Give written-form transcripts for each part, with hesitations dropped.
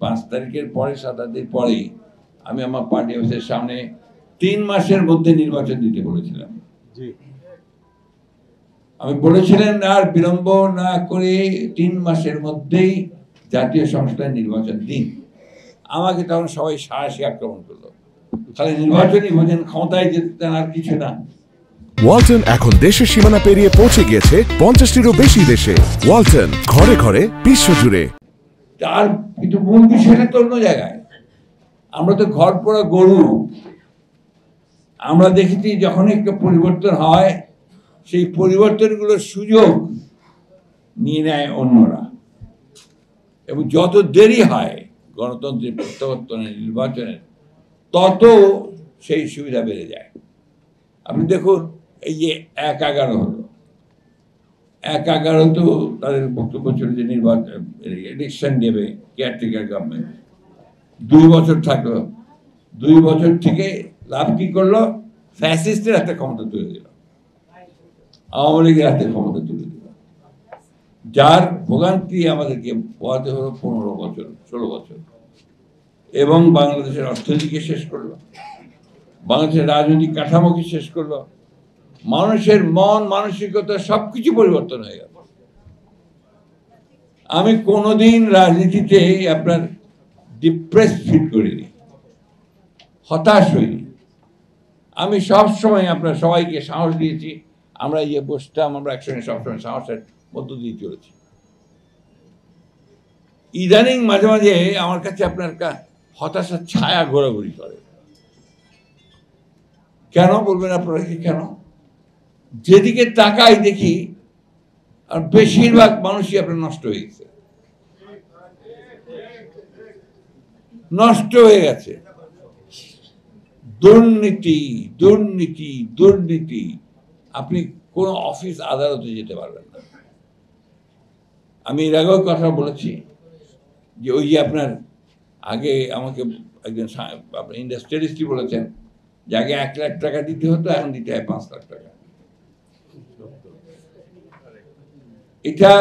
5 তারিখের পরে 7 তারিখ পরেই আমি আমার পার্টি অফিসের সামনে 3 মাসের মধ্যে নির্বাচন দিতে বলেছিলাম। আমি বলেছিলেন আর বিলম্ব না করে 3 মাসের মধ্যেই জাতীয় সংসদের নির্বাচন দিন। আমাকে তখন সবাই সাহসী আক্রমণ করলো, খালি নির্বাচনই বোঝেন, ক্ষমতায় যেতে আর কিছু না। ওয়ালটন এখন দেশের সীমানা পেরিয়ে পৌঁছে গিয়েছে 50টিরও বেশি দেশে। ওয়ালটন, ঘরে ঘরে বিশ্বজুড়ে। তার কিন্তু মূল বিষয়টা তো অন্য জায়গায়। আমরা তো ঘর পড়া গরু। আমরা দেখেছি যখন একটা পরিবর্তন হয়, সেই পরিবর্তনগুলোর সুযোগ নিয়ে নেয় অন্যরা, এবং যত দেরি হয় গণতন্ত্রের প্রত্যাবর্তনের, নির্বাচনের, তত সেই সুবিধা বেড়ে যায়। আপনি দেখুন, এই যে 1-11 হলো, 1-11 তো তাদের বক্তব্য ছিল যে নির্বাচন ইলেকশন দেবে, কেয়ারটেকার গভর্নমেন্ট 2 বছর থাকলো। 2 বছর থেকে লাভ কি করলো? ফ্যাসিস্টের একটা ক্ষমতা তুলে দিল, আওয়ামী লীগের হাতে ক্ষমতা তুলে দিল, যার ভোগান্তি আমাদেরকে পোহাতে হলো 15 বছর 16 বছর, এবং বাংলাদেশের অর্থনীতিকে শেষ করলো, বাংলাদেশের রাজনৈতিক কাঠামোকে শেষ করলো, মানুষের মন মানসিকতা সবকিছু পরিবর্তন হয়ে গেল। আমি কোনোদিন রাজনীতিতে আপনার ডিপ্রেস ফিল করিনি, হতাশ হইনি। আমি সবসময় আপনার সবাইকে সাহস দিয়েছি। আমরা ইয়ে বসতাম, আমরা একসঙ্গে সবসময় সাহসের মধ্য দিয়ে চলেছি। ইদানিং মাঝে মাঝে আমার কাছে আপনার হতাশার ছায়া ঘোরাঘুরি করে। কেন বলবেন আপনারা কি কেন? যেদিকে তাকাই দেখি আর বেশিরভাগ মানুষই আপনার নষ্ট হয়ে গেছে, নষ্ট হয়ে গেছে। দুর্নীতি দুর্নীতি দুর্নীতি, আপনি কোন অফিস আদালতে যেতে পারবেন না। আমি এর আগেও কথা বলেছি যে ওই যে আপনার আগে আমাকে একজন আপনার ইন্ডাস্ট্রিয়ালিস্টই বলেছেন যে আগে 1 লাখ টাকা দিতে হতো, এখন দিতে হয় 5 লাখ টাকা। এটা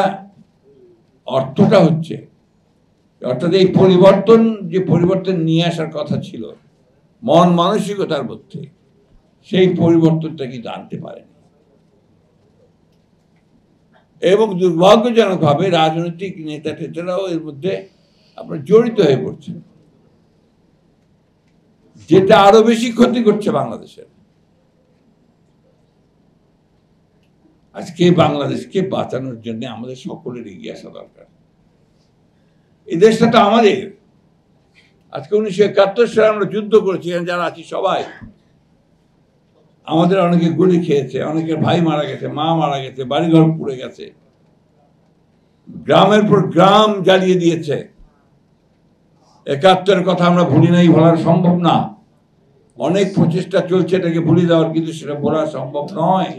অর্থটা হচ্ছে, অর্থাৎ এই পরিবর্তন, যে পরিবর্তন নিয়ে আসার কথা ছিল মন মানসিকতার মধ্যে, সেই পরিবর্তনটা কিন্তু আনতে পারেনি। এবং দুর্ভাগ্যজনকভাবে রাজনৈতিক নেতা টেতারাও এর মধ্যে আপনার জড়িত হয়ে পড়ছে, যেটা আরো বেশি ক্ষতি করছে বাংলাদেশের। আজকে বাংলাদেশকে বাঁচানোর জন্য আমাদের সকলের এগিয়ে আসা দরকার। এই দেশটা তো আমাদের। আজকে 1971 সালে আমরা যুদ্ধ করেছি, যারা আছি সবাই। আমাদের অনেকে গুলি খেয়েছে, অনেকের ভাই মারা গেছে, মা মারা গেছে, বাড়িঘর পুড়ে গেছে, গ্রামের পর গ্রাম জ্বালিয়ে দিয়েছে। 71-এর কথা আমরা ভুলি নাই, বলা সম্ভব না। অনেক প্রচেষ্টা চলছে এটাকে ভুলে দেওয়ার, কিন্তু সেটা বলা সম্ভব নয়।